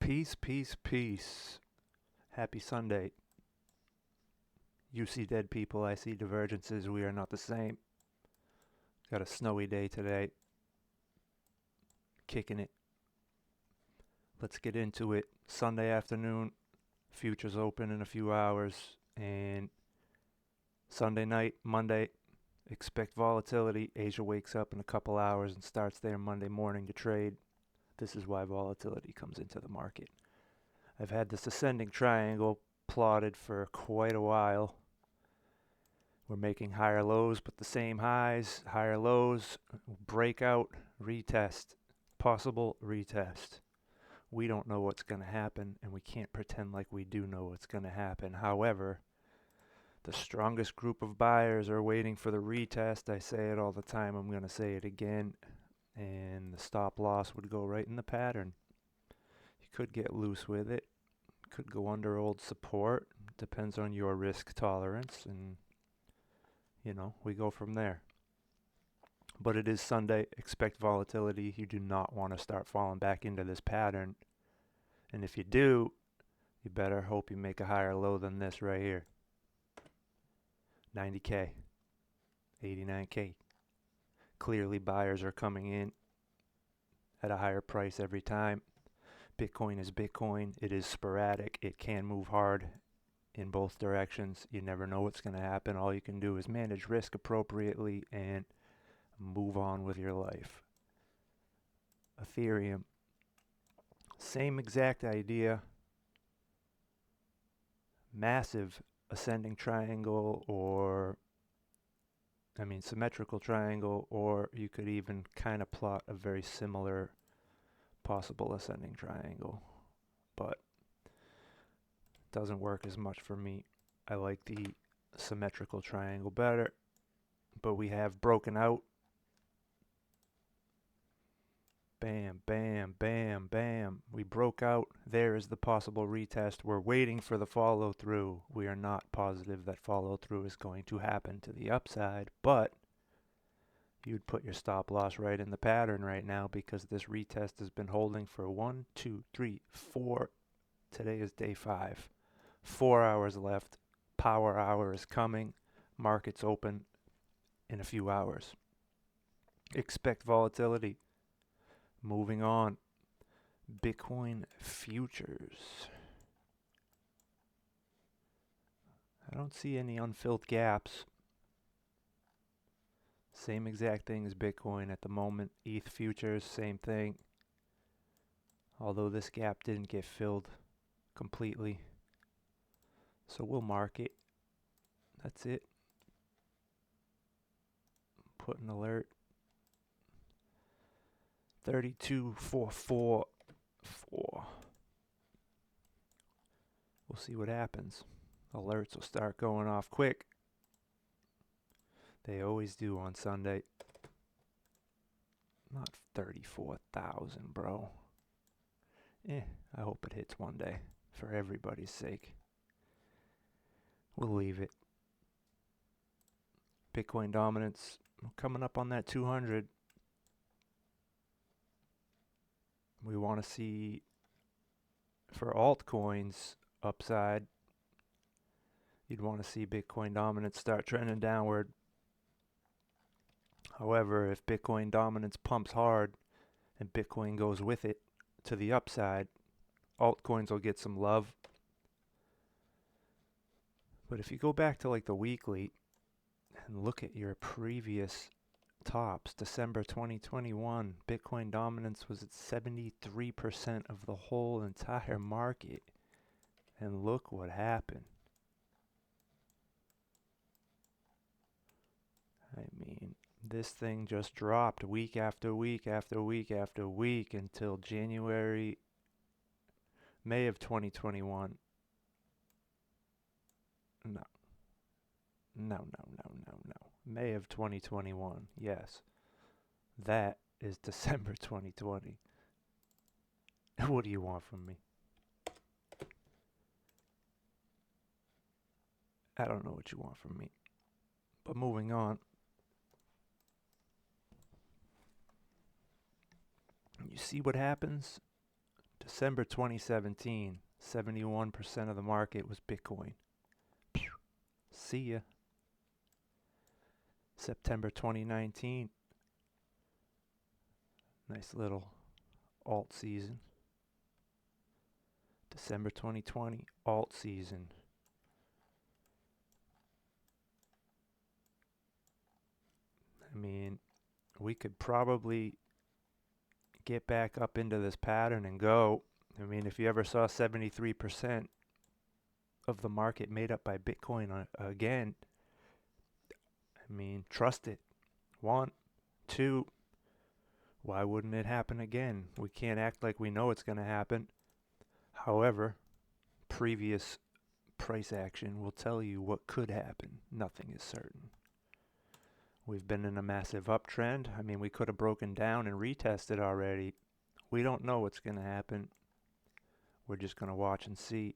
Peace, peace, peace. Happy Sunday. You see dead people, I see divergences. We are not the same. Got a snowy day today. Kicking it. Let's get into it. Sunday afternoon. Futures open in a few hours. And Sunday night, Monday, expect volatility. Asia wakes up in a couple hours and starts their Monday morning to trade. This is why volatility comes into the market. I've had this ascending triangle plotted for quite a while. We're making higher lows, but the same highs, higher lows, breakout, retest, possible retest. We don't know what's going to happen, and we can't pretend like we do know what's going to happen. However, the strongest group of buyers are waiting for the retest. I say it all the time. I'm going to say it again. And the stop loss would go right in the pattern. You could get loose with it. Could go under old support. Depends on your risk tolerance. And, we go from there. But it is Sunday. Expect volatility. You do not want to start falling back into this pattern. And if you do, you better hope you make a higher low than this right here. 90K. 89K. Clearly buyers are coming in at a higher price every time. Bitcoin is Bitcoin. It is sporadic. It can move hard in both directions. You never know what's going to happen. All you can do is manage risk appropriately and move on with your life. Ethereum. Same exact idea. Massive ascending triangle symmetrical triangle, or you could even kind of plot a very similar possible ascending triangle, but it doesn't work as much for me. I like the symmetrical triangle better, but we have broken out. Bam, bam, bam, bam. We broke out. There is the possible retest. We're waiting for the follow through. We are not positive that follow through is going to happen to the upside, but you'd put your stop loss right in the pattern right now because this retest has been holding for 1, 2, 3, 4. Today is day 5. 4 hours left. Power hour is coming. Markets open in a few hours. Expect volatility. Moving on. Bitcoin futures. I don't see any unfilled gaps. Same exact thing as Bitcoin at the moment. ETH futures, same thing. Although this gap didn't get filled completely. So we'll mark it. That's it. Put an alert. 32,444. We'll see what happens. Alerts will start going off quick. They always do on Sunday. Not 34,000, bro. I hope it hits one day for everybody's sake. We'll leave it. Bitcoin dominance coming up on that 200. We want to see, for altcoins, upside. You'd want to see Bitcoin dominance start trending downward. However, if Bitcoin dominance pumps hard and Bitcoin goes with it to the upside, altcoins will get some love. But if you go back to like the weekly and look at your previous tops, December 2021, Bitcoin dominance was at 73% of the whole entire market. And look what happened. This thing just dropped week after week after week after week until May of 2021. No. May of 2021. Yes. That is December 2020. What do you want from me? I don't know what you want from me. But moving on. You see what happens December 2017, 71% of the market was Bitcoin. See ya. September 2019, nice little alt season. December 2020, alt season. I mean, we could probably get back up into this pattern and go. I mean, if you ever saw 73% of the market made up by Bitcoin again, I mean, trust it. 1, 2, why wouldn't it happen again? We can't act like we know it's going to happen. However, previous price action will tell you what could happen. Nothing is certain. We've been in a massive uptrend. I mean, we could have broken down and retested already. We don't know what's going to happen. We're just going to watch and see.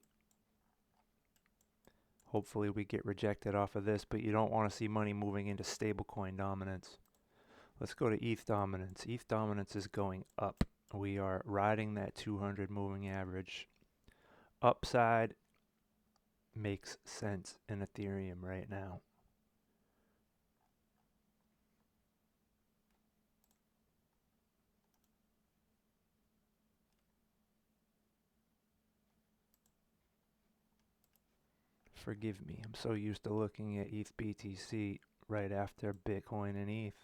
Hopefully we get rejected off of this, but you don't want to see money moving into stablecoin dominance. Let's go to ETH dominance. ETH dominance is going up. We are riding that 200 moving average. Upside makes sense in Ethereum right now. Forgive me, I'm so used to looking at ETHBTC right after Bitcoin and ETH,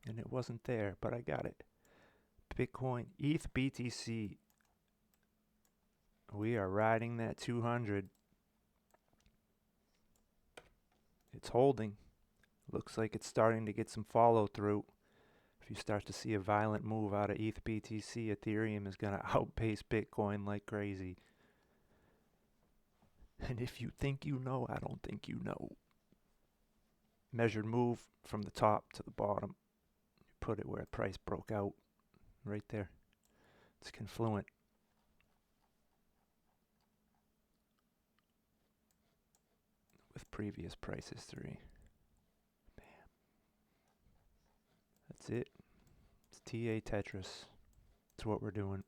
and it wasn't there, but I got it. Bitcoin, ETHBTC. We are riding that 200. It's holding. Looks like it's starting to get some follow through. If you start to see a violent move out of ETHBTC, Ethereum is going to outpace Bitcoin like crazy. And if you think you know, I don't think you know. Measured move from the top to the bottom. You put it where the price broke out. Right there. It's confluent. With previous price history. Bam. That's it. It's TA Tetris. That's what we're doing.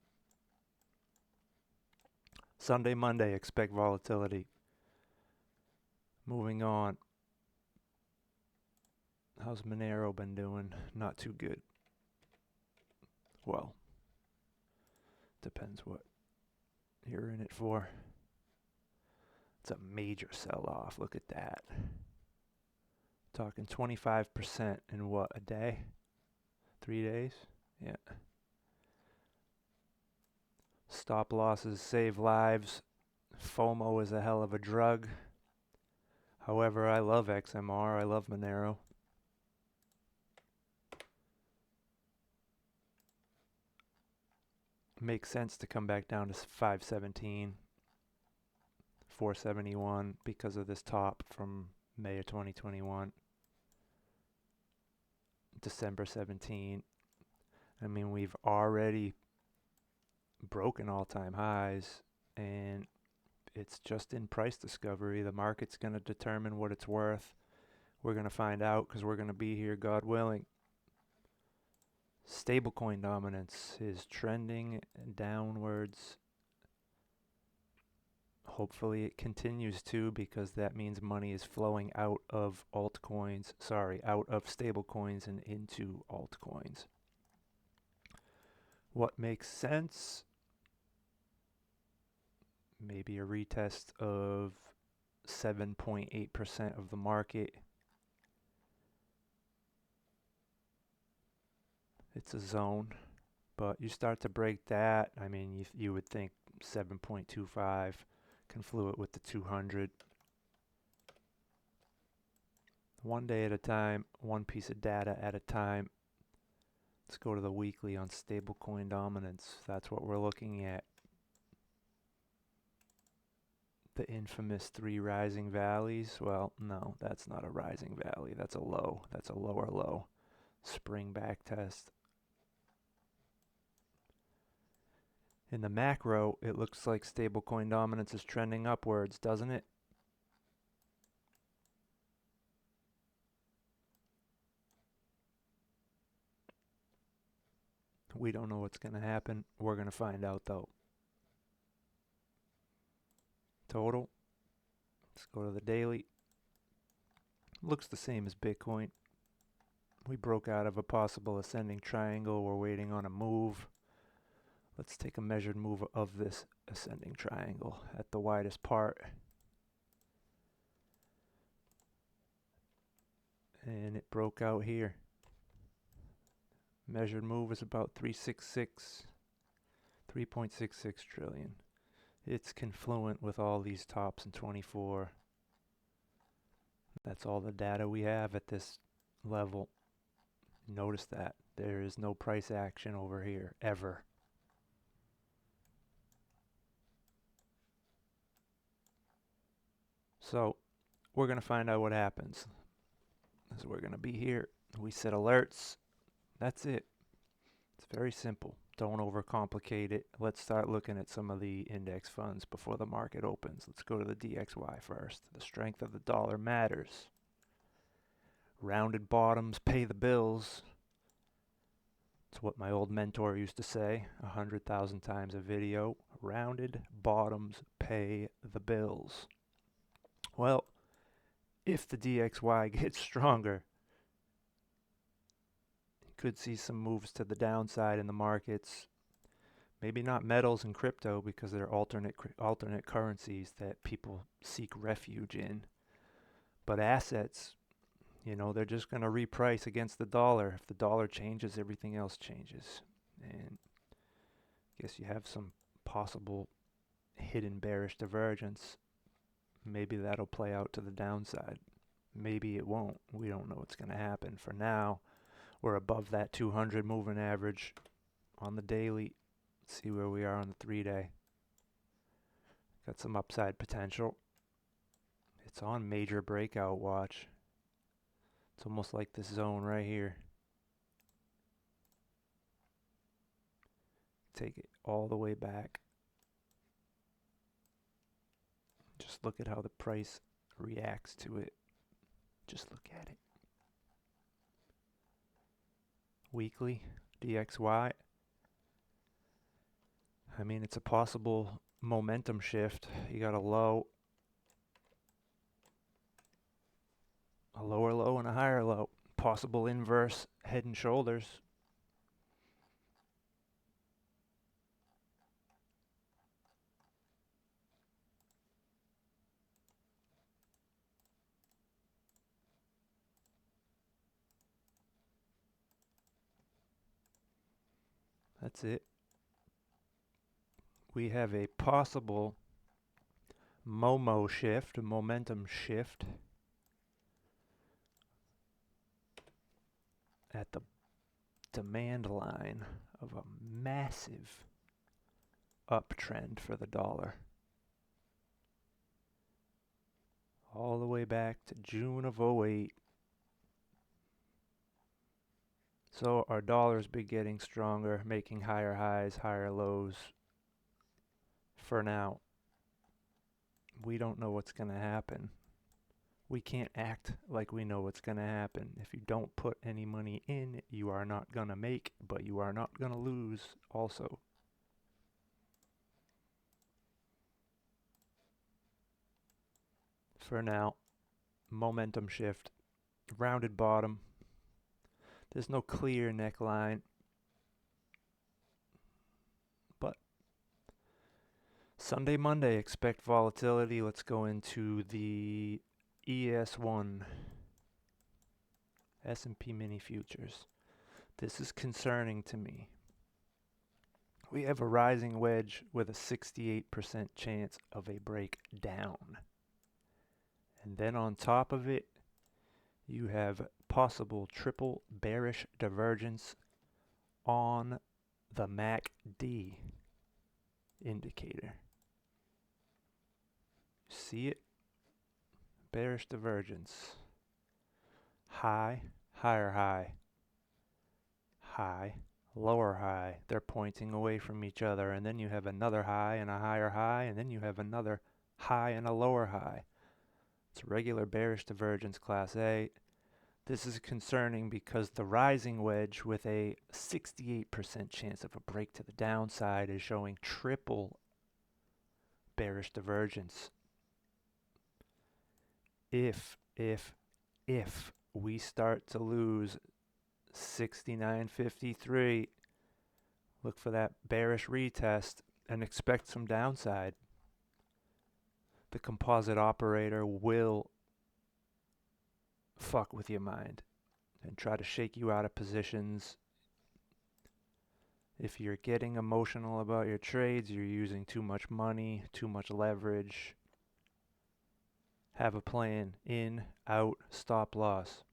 Sunday, Monday, expect volatility. Moving on. How's Monero been doing? Not too good. Well, depends what you're in it for. It's a major sell-off. Look at that. Talking 25% in what, a day? 3 days? Yeah. Stop losses save lives. FOMO is a hell of a drug. However, I love XMR. I love Monero. Makes sense to come back down to 517, 471 because of this top from May of 2021. December 17. I mean, we've already broken all-time highs, and it's just in price discovery. The market's going to determine what it's worth. We're going to find out because we're going to be here, God willing. Stablecoin dominance is trending downwards. Hopefully it continues to, because that means money is flowing out of altcoins, out of stablecoins and into altcoins. What makes sense? Maybe a retest of 7.8% of the market. It's a zone, but you start to break that. I mean, you would think 7.25 confluent with the 200. One day at a time, one piece of data at a time. Let's go to the weekly on stablecoin dominance. That's what we're looking at. The infamous 3 rising valleys. Well, no, that's not a rising valley. That's a low. That's a lower low. Spring back test. In the macro, it looks like stablecoin dominance is trending upwards, doesn't it? We don't know what's going to happen. We're going to find out, though. total. Let's go to the daily. Looks the same as Bitcoin. We broke out of a possible ascending triangle. We're waiting on a move. Let's take a measured move of this ascending triangle at the widest part. And it broke out here. Measured move is about 3.66 trillion. It's confluent with all these tops in 24. That's all the data we have at this level. Notice that there is no price action over here ever. So we're going to find out what happens. So we're going to be here. We set alerts. That's it. It's very simple. Don't overcomplicate it. Let's start looking at some of the index funds before the market opens. Let's go to the DXY first. The strength of the dollar matters. Rounded bottoms pay the bills. It's what my old mentor used to say 100,000 times a video. Rounded bottoms pay the bills. Well, if the DXY gets stronger, you could see some moves to the downside in the markets. Maybe not metals and crypto because they're alternate currencies that people seek refuge in. But assets, you know, they're just going to reprice against the dollar. If the dollar changes, everything else changes. And I guess you have some possible hidden bearish divergence. Maybe that'll play out to the downside. Maybe it won't. We don't know what's going to happen. For now, we're above that 200 moving average on the daily. Let's see where we are on the 3-day. Got some upside potential. It's on major breakout watch. It's almost like this zone right here. Take it all the way back. Just look at how the price reacts to it. Just look at it. Weekly, DXY. I mean, it's a possible momentum shift. You got a low, a lower low, and a higher low. Possible inverse head and shoulders. That's it. We have a possible MOMO shift, a momentum shift at the demand line of a massive uptrend for the dollar. All the way back to June of 08. So our dollar's been getting stronger, making higher highs, higher lows. For now, we don't know what's going to happen. We can't act like we know what's going to happen. If you don't put any money in, you are not going to make, but you are not going to lose also. For now, momentum shift, rounded bottom. There's no clear neckline, but Sunday, Monday, expect volatility. Let's go into the ES1, S&P Mini Futures. This is concerning to me. We have a rising wedge with a 68% chance of a breakdown. And then on top of it, you have possible triple bearish divergence on the mfDOW indicator. See it? Bearish divergence. High, higher high. High, lower high. They're pointing away from each other. And then you have another high and a higher high. And then you have another high and a lower high. It's regular bearish divergence, class A. This is concerning because the rising wedge with a 68% chance of a break to the downside is showing triple bearish divergence. if we start to lose 69.53, look for that bearish retest and expect some downside. The composite operator will fuck with your mind and try to shake you out of positions. If you're getting emotional about your trades, you're using too much money, too much leverage. Have a plan. In, out, stop loss.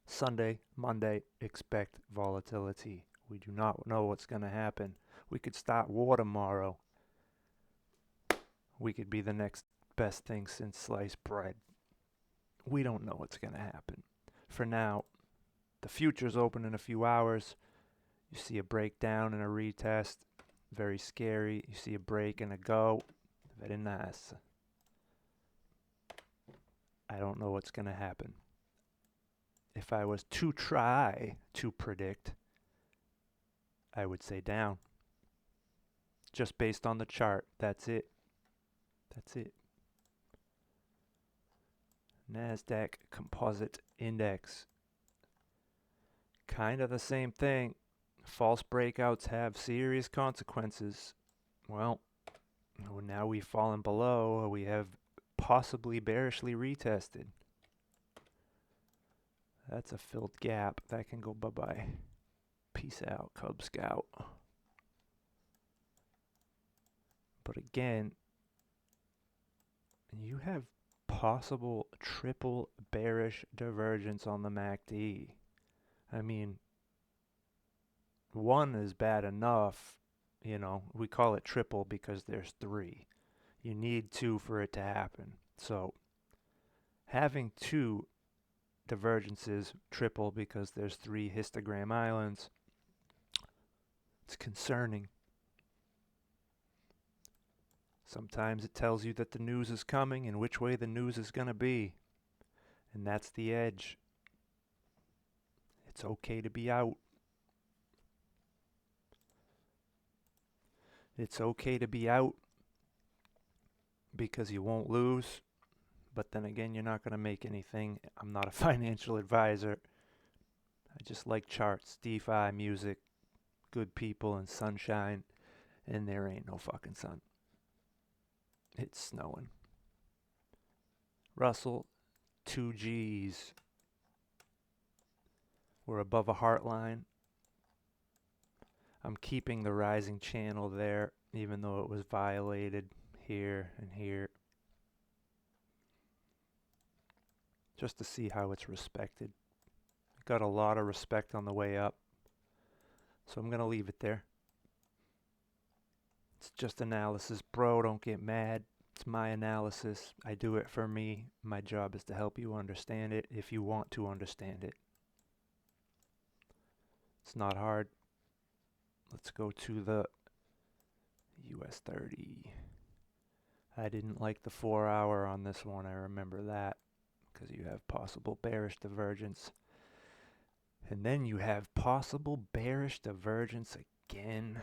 Sunday, Monday, expect volatility. We do not know what's going to happen. We could start war tomorrow. We could be the next best thing since sliced bread. We don't know what's going to happen. For now, the future's open in a few hours. You see a breakdown and a retest. Very scary. You see a break and a go. Very nice. I don't know what's going to happen. If I was to try to predict, I would say down. Just based on the chart. That's it. That's it. NASDAQ Composite Index. Kind of the same thing. False breakouts have serious consequences. Well, now we've fallen below. We have possibly bearishly retested. That's a filled gap. That can go bye-bye. Peace out, Cub Scout. But again, you have possible triple bearish divergence on the MACD. I mean, one is bad enough, you know, we call it triple because there's three. You need two for it to happen. So having two divergences, triple because there's three histogram islands, it's concerning. Sometimes it tells you that the news is coming and which way the news is going to be. And that's the edge. It's okay to be out. It's okay to be out because you won't lose. But then again, you're not going to make anything. I'm not a financial advisor. I just like charts, DeFi, music, good people, and sunshine. And there ain't no fucking sun. It's snowing. Russell, 2 Gs. We're above a heart line. I'm keeping the rising channel there, even though it was violated here and here. Just to see how it's respected. Got a lot of respect on the way up. So I'm going to leave it there. It's just analysis. Bro, don't get mad. It's my analysis. I do it for me. My job is to help you understand it if you want to understand it. It's not hard. Let's go to the US 30. I didn't like the 4 hour on this one. I remember that because you have possible bearish divergence. And then you have possible bearish divergence again.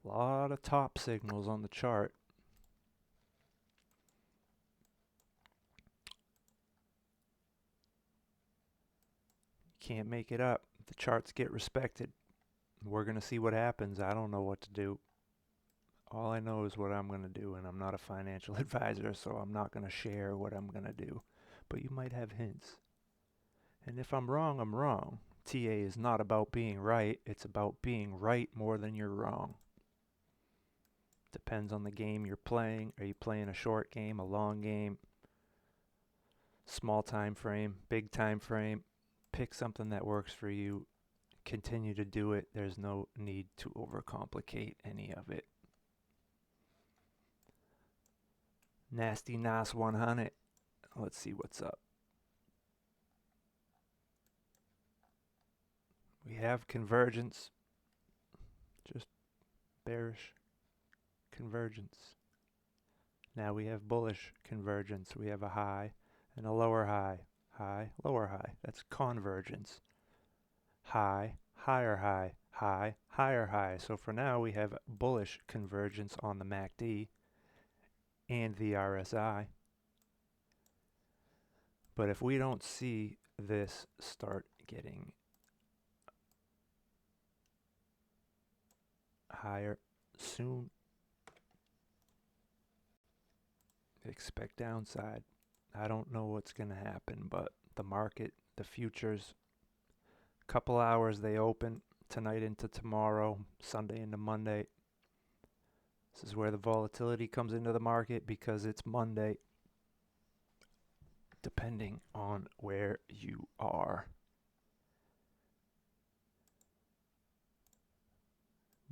A lot of top signals on the chart. You can't make it up. The charts get respected. We're going to see what happens. I don't know what to do. All I know is what I'm going to do, and I'm not a financial advisor, so I'm not going to share what I'm going to do. But you might have hints. And if I'm wrong, I'm wrong. TA is not about being right. It's about being right more than you're wrong. Depends on the game you're playing. Are you playing a short game, a long game, small time frame, big time frame? Pick something that works for you. Continue to do it. There's no need to overcomplicate any of it. Nasty Nas 100. Let's see what's up. We have convergence. Just bearish convergence. Now we have bullish convergence. We have a high and a lower high. High, lower high. That's convergence. High, higher high, high, higher high. So for now we have bullish convergence on the MACD and the RSI. But if we don't see this start getting higher soon, expect downside. I don't know what's going to happen, but the market, the futures, couple hours they open tonight into tomorrow, Sunday into Monday. This is where the volatility comes into the market because it's Monday, depending on where you are.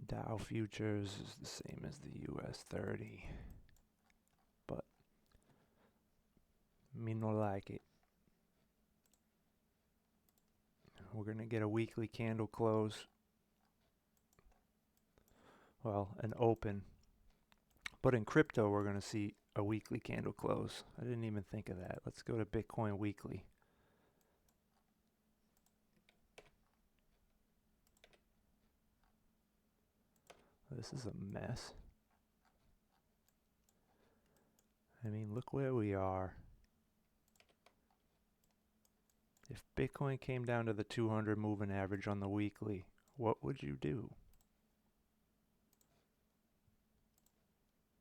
Dow futures is the same as the US 30, but me no like it. We're going to get a weekly candle close. Well, an open. But in crypto, we're going to see a weekly candle close. I didn't even think of that. Let's go to Bitcoin weekly. This is a mess. I mean, look where we are. If Bitcoin came down to the 200 moving average on the weekly, what would you do?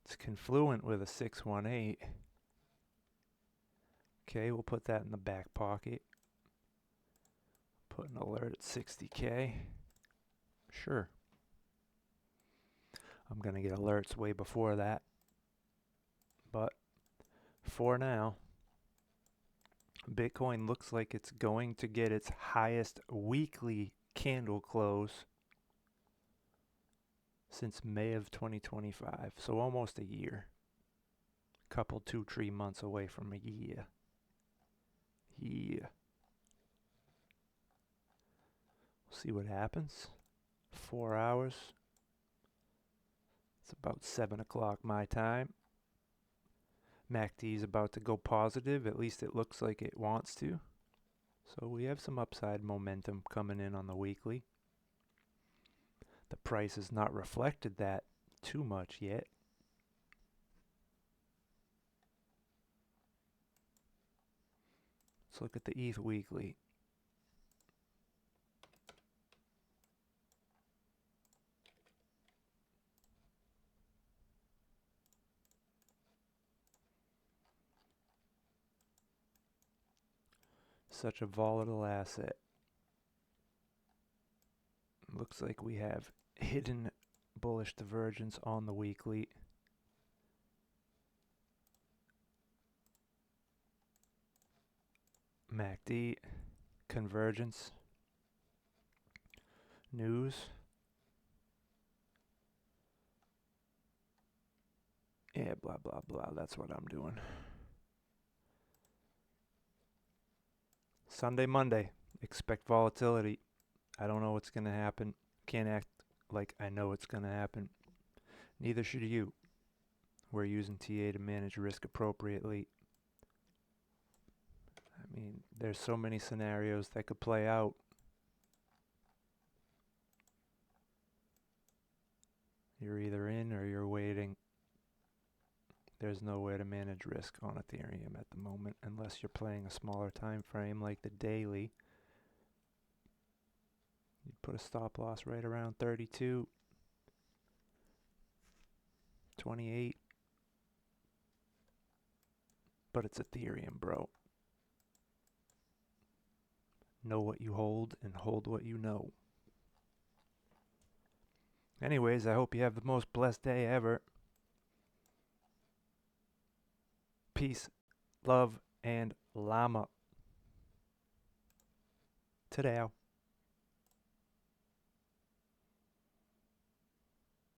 It's confluent with a 618. Okay, we'll put that in the back pocket. Put an alert at 60K. Sure. I'm going to get alerts way before that. But for now, Bitcoin looks like it's going to get its highest weekly candle close since May of 2025. So almost a year. Couple 2-3 months away from a year. Yeah. We'll see what happens. 4 hours. It's about 7 o'clock my time. MACD is about to go positive. At least it looks like it wants to. So we have some upside momentum coming in on the weekly. The price has not reflected that too much yet. Let's look at the ETH weekly. Such a volatile asset. Looks like we have hidden bullish divergence on the weekly. MACD, convergence, news. Yeah, blah, blah, blah. That's what I'm doing. Sunday, Monday, expect volatility. I don't know what's going to happen. Can't act like I know what's going to happen. Neither should you. We're using TA to manage risk appropriately. I mean, there's so many scenarios that could play out. You're either in or you're waiting. There's no way to manage risk on Ethereum at the moment unless you're playing a smaller time frame like the daily. You put a stop loss right around 32, 28. But it's Ethereum, bro. Know what you hold and hold what you know. Anyways, I hope you have the most blessed day ever. Peace, love, and llama. Ta-da.